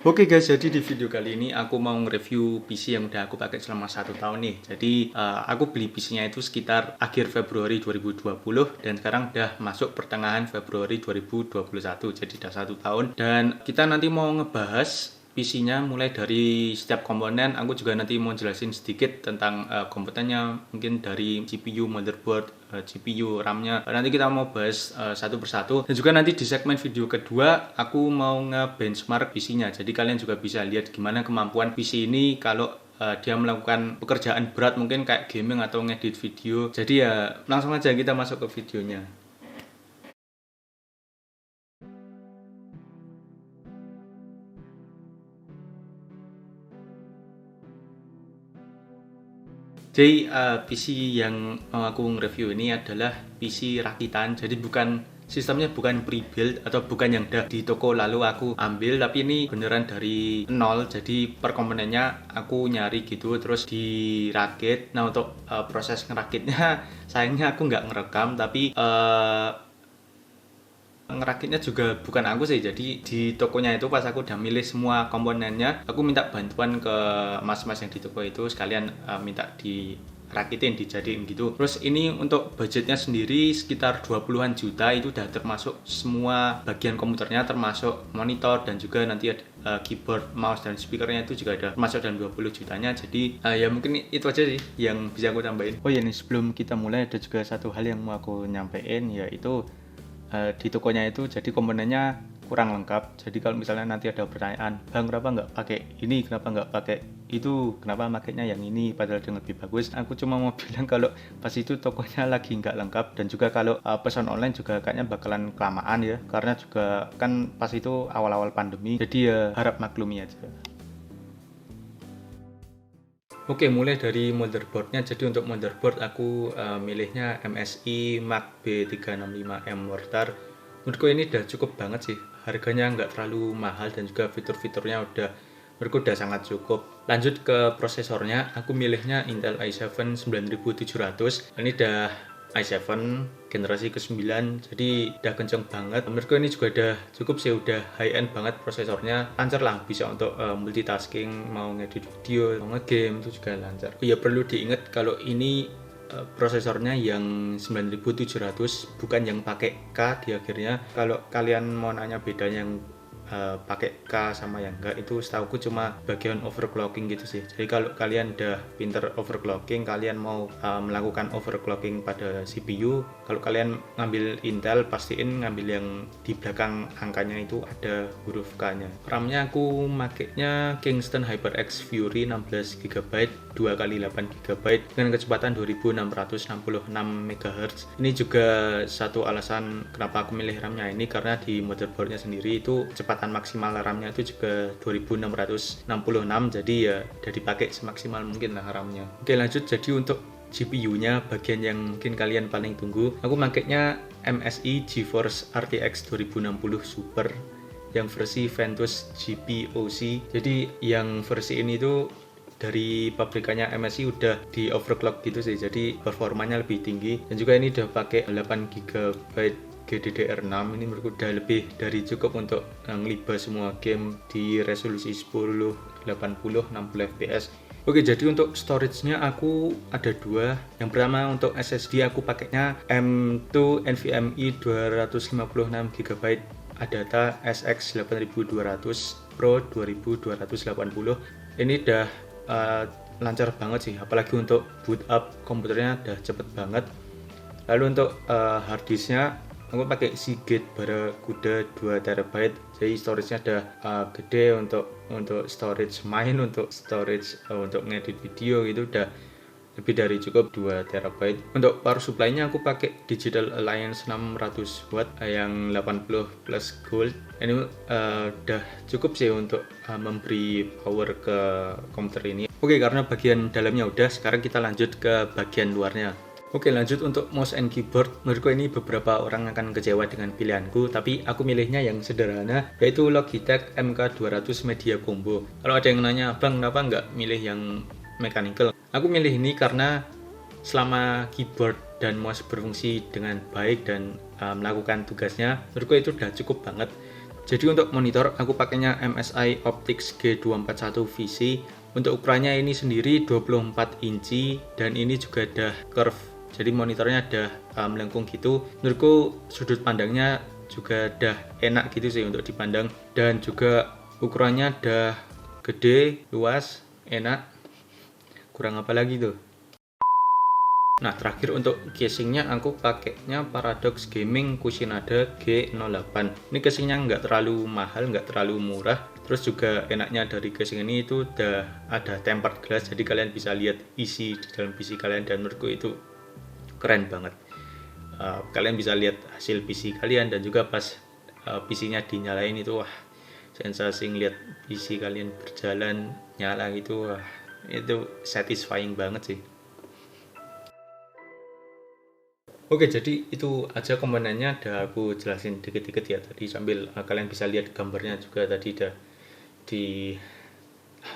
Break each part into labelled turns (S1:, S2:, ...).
S1: Oke guys, jadi di video kali ini aku mau nge-review PC yang udah aku pakai selama 1 tahun nih. Jadi aku beli PC-nya itu sekitar akhir Februari 2020 dan sekarang udah masuk pertengahan Februari 2021. Jadi udah 1 tahun dan kita nanti mau ngebahas PC-nya mulai dari setiap komponen. Aku juga nanti mau jelasin sedikit tentang komponennya, mungkin dari CPU, motherboard, GPU, RAM-nya. Nanti kita mau bahas satu persatu. Dan juga nanti di segmen video kedua aku mau nge-benchmark PC-nya. Jadi kalian juga bisa lihat gimana kemampuan PC ini kalau dia melakukan pekerjaan berat mungkin kayak gaming atau ngedit video. Jadi ya langsung aja kita masuk ke videonya. Jadi PC yang mau aku nge-review ini adalah PC rakitan. Jadi sistemnya bukan pre-build atau bukan yang udah di toko lalu aku ambil, tapi ini beneran dari nol. Jadi per komponennya aku nyari gitu terus dirakit. Nah, untuk proses ngerakitnya sayangnya aku nggak ngerekam, tapi ngerakitnya juga bukan aku sih. Jadi di tokonya itu pas aku udah milih semua komponennya, aku minta bantuan ke mas-mas yang di toko itu sekalian minta dirakitin, dijadiin gitu. Terus ini untuk budgetnya sendiri sekitar 20-an juta, itu udah termasuk semua bagian komputernya, termasuk monitor dan juga nanti ada keyboard, mouse dan speakernya itu juga ada termasuk dalam 20 jutanya. Jadi ya mungkin itu aja sih yang bisa aku tambahin. Oh ya, nih sebelum kita mulai ada juga satu hal yang mau aku nyampein, yaitu di tokonya itu jadi komponennya kurang lengkap. Jadi kalau misalnya nanti ada pertanyaan, bang kenapa nggak pakai ini, kenapa nggak pakai itu, kenapa makainya yang ini padahal yang lebih bagus, aku cuma mau bilang kalau pas itu tokonya lagi nggak lengkap. Dan juga kalau pesan online juga kayaknya bakalan kelamaan ya, karena juga kan pas itu awal-awal pandemi, jadi ya harap maklumi aja. Oke, mulai dari motherboardnya. Jadi untuk motherboard aku milihnya MSI Mark B365M Mortar. Menurutku ini udah cukup banget sih. Harganya nggak terlalu mahal dan juga fitur-fiturnya menurutku udah sangat cukup. Lanjut ke prosesornya, aku milihnya Intel i7 9700. Ini udah i7 generasi ke-9, jadi udah kenceng banget. Menurutku ini juga udah cukup sih, udah high end banget prosesornya. Lancar lah, bisa untuk multitasking, mau ngedit video, mau ngegame itu juga lancar. Ya perlu diingat kalau ini prosesornya yang 9700, bukan yang pakai K di akhirnya. Kalau kalian mau nanya bedanya yang pakai K sama yang enggak, itu setauku cuma bagian overclocking gitu sih. Jadi kalau kalian udah pinter overclocking, kalian mau melakukan overclocking pada CPU, kalau kalian ngambil Intel, pastiin ngambil yang di belakang angkanya itu ada huruf K-nya. RAM-nya aku makainya Kingston HyperX Fury 16GB 2x8GB dengan kecepatan 2666 MHz. Ini juga satu alasan kenapa aku milih RAM-nya ini, karena di motherboardnya sendiri itu kecepatan maksimal RAM-nya itu juga 2666, jadi ya udah dipakai semaksimal mungkin lah RAM-nya. Oke, lanjut. Jadi untuk GPU-nya, bagian yang mungkin kalian paling tunggu, aku makainya MSI GeForce RTX 2060 Super yang versi Ventus GPOC. Jadi yang versi ini tuh dari pabrikannya MSI udah di overclock gitu sih, jadi performanya lebih tinggi. Dan juga ini udah pakai 8GB GDDR6. Ini menurutku udah lebih dari cukup untuk ngelibas semua game di resolusi 1080 60 fps. Oke, jadi untuk storage-nya aku ada dua. Yang pertama untuk SSD aku pakainya M2 NVMe 256GB Adata SX 8200 Pro 2280. Ini udah lancar banget sih, apalagi untuk boot up komputernya udah cepet banget. Lalu untuk harddisknya aku pakai Seagate Barracuda 2TB. Jadi storage-nya udah gede untuk storage main, untuk storage untuk ngedit video gitu udah lebih dari cukup 2TB. Untuk power supply-nya aku pakai Digital Alliance 600W yang 80 plus gold. Ini udah cukup sih untuk memberi power ke komputer ini. Oke, karena bagian dalamnya udah, sekarang kita lanjut ke bagian luarnya. Oke, lanjut untuk mouse and keyboard. Menurutku ini beberapa orang akan kecewa dengan pilihanku, tapi aku milihnya yang sederhana, yaitu Logitech MK200 Media Combo. Kalau ada yang nanya, bang kenapa nggak milih yang mechanical? Aku milih ini karena selama keyboard dan mouse berfungsi dengan baik dan melakukan tugasnya, menurutku itu udah cukup banget. Jadi untuk monitor aku pakainya MSI Optix G241 VC. Untuk ukurannya ini sendiri 24 inci dan ini juga ada curve. Jadi monitornya ada melengkung gitu. Menurutku sudut pandangnya juga udah enak gitu sih untuk dipandang, dan juga ukurannya udah gede, luas, enak. Kurang apa lagi tuh? Nah, terakhir untuk casingnya aku pakainya Paradox Gaming Kushinada G08. Ini casingnya nggak terlalu mahal, nggak terlalu murah. Terus juga enaknya dari casing ini itu udah ada tempered glass, jadi kalian bisa lihat isi di dalam PC kalian, dan menurutku itu keren banget. Kalian bisa lihat hasil PC kalian, dan juga pas PC-nya dinyalain itu wah, sensasi ngeliat PC kalian berjalan nyala gitu, wah itu satisfying banget sih. Oke, jadi itu aja komponennya, udah aku jelasin dikit-dikit ya tadi, sambil kalian bisa lihat gambarnya juga tadi udah di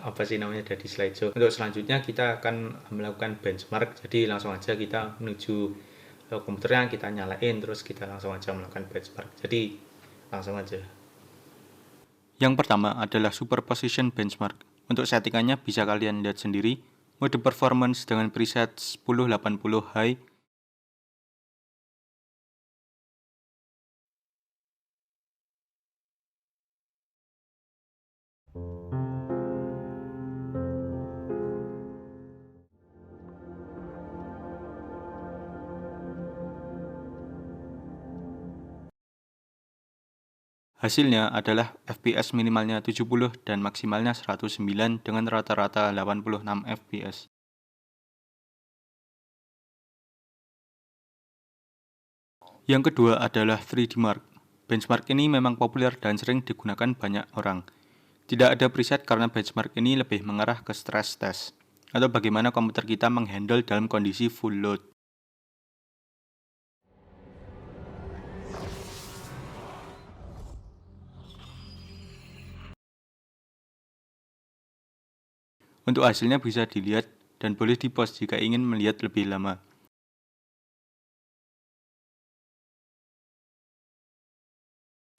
S1: apa sih namanya, udah di slideshow. Untuk selanjutnya kita akan melakukan benchmark, jadi langsung aja kita menuju komputernya, kita nyalain, terus kita langsung aja melakukan benchmark. Jadi langsung aja. Yang pertama adalah superposition benchmark. Untuk settingannya bisa kalian lihat sendiri. Mode performance dengan preset 1080 high. Hasilnya adalah FPS minimalnya 70 dan maksimalnya 109 dengan rata-rata 86 FPS. Yang kedua adalah 3D Mark. Benchmark ini memang populer dan sering digunakan banyak orang. Tidak ada preset karena benchmark ini lebih mengarah ke stress test, atau bagaimana komputer kita menghandle dalam kondisi full load. Untuk hasilnya bisa dilihat dan boleh di-pause jika ingin melihat lebih lama.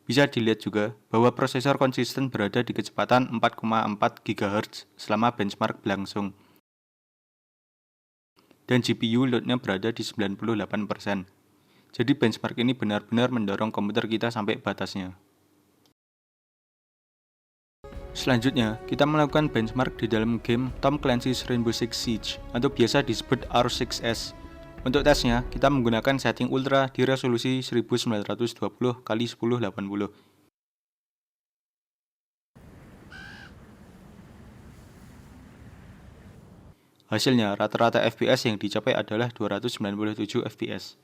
S1: Bisa dilihat juga bahwa prosesor konsisten berada di kecepatan 4,4 GHz selama benchmark berlangsung. Dan GPU load-nya berada di 98%. Jadi benchmark ini benar-benar mendorong komputer kita sampai batasnya. Selanjutnya, kita melakukan benchmark di dalam game Tom Clancy's Rainbow Six Siege atau biasa disebut R6S. Untuk tesnya, kita menggunakan setting ultra di resolusi 1920x1080. Hasilnya, rata-rata FPS yang dicapai adalah 297 FPS.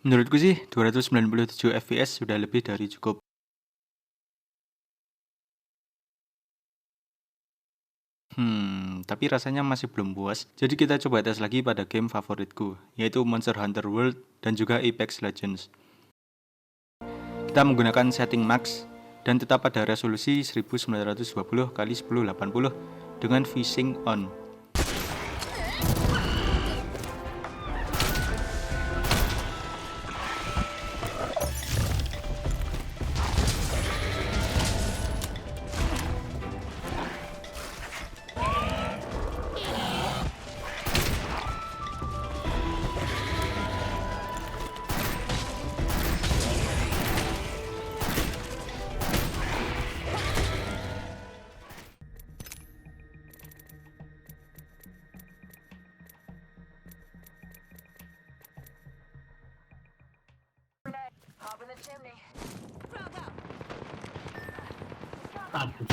S1: Menurutku sih, 297 FPS sudah lebih dari cukup. Tapi rasanya masih belum puas. Jadi kita coba tes lagi pada game favoritku, yaitu Monster Hunter World dan juga Apex Legends. Kita menggunakan setting max dan tetap pada resolusi 1920x1080 dengan VSync on.
S2: Hop in the chimney.
S3: Aduh,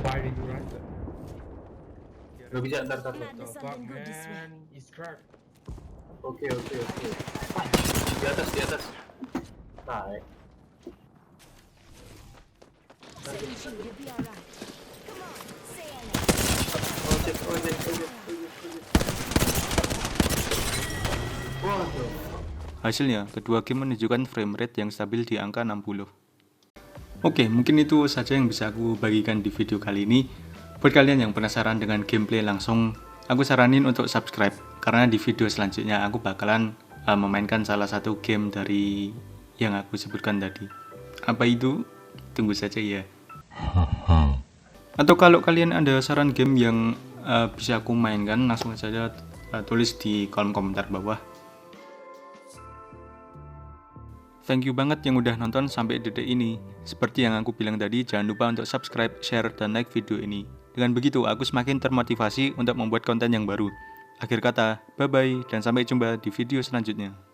S4: Why did you run that?
S3: gak bisa ntar.
S4: What the fuck, man? It's cracked.
S3: Oke. Di atas. Naik.
S2: You'll be alright. Come on, say it.
S3: Ojek. Waduh.
S1: Hasilnya, kedua game menunjukkan frame rate yang stabil di angka 60. Oke, mungkin itu saja yang bisa aku bagikan di video kali ini. Buat kalian yang penasaran dengan gameplay langsung, aku saranin untuk subscribe, karena di video selanjutnya aku bakalan memainkan salah satu game dari yang aku sebutkan tadi. Apa itu? Tunggu saja ya. Atau kalau kalian ada saran game yang bisa aku mainkan, langsung saja tulis di kolom komentar bawah. Thank you banget yang udah nonton sampai detik ini. Seperti yang aku bilang tadi, jangan lupa untuk subscribe, share, dan like video ini. Dengan begitu, aku semakin termotivasi untuk membuat konten yang baru. Akhir kata, bye-bye, dan sampai jumpa di video selanjutnya.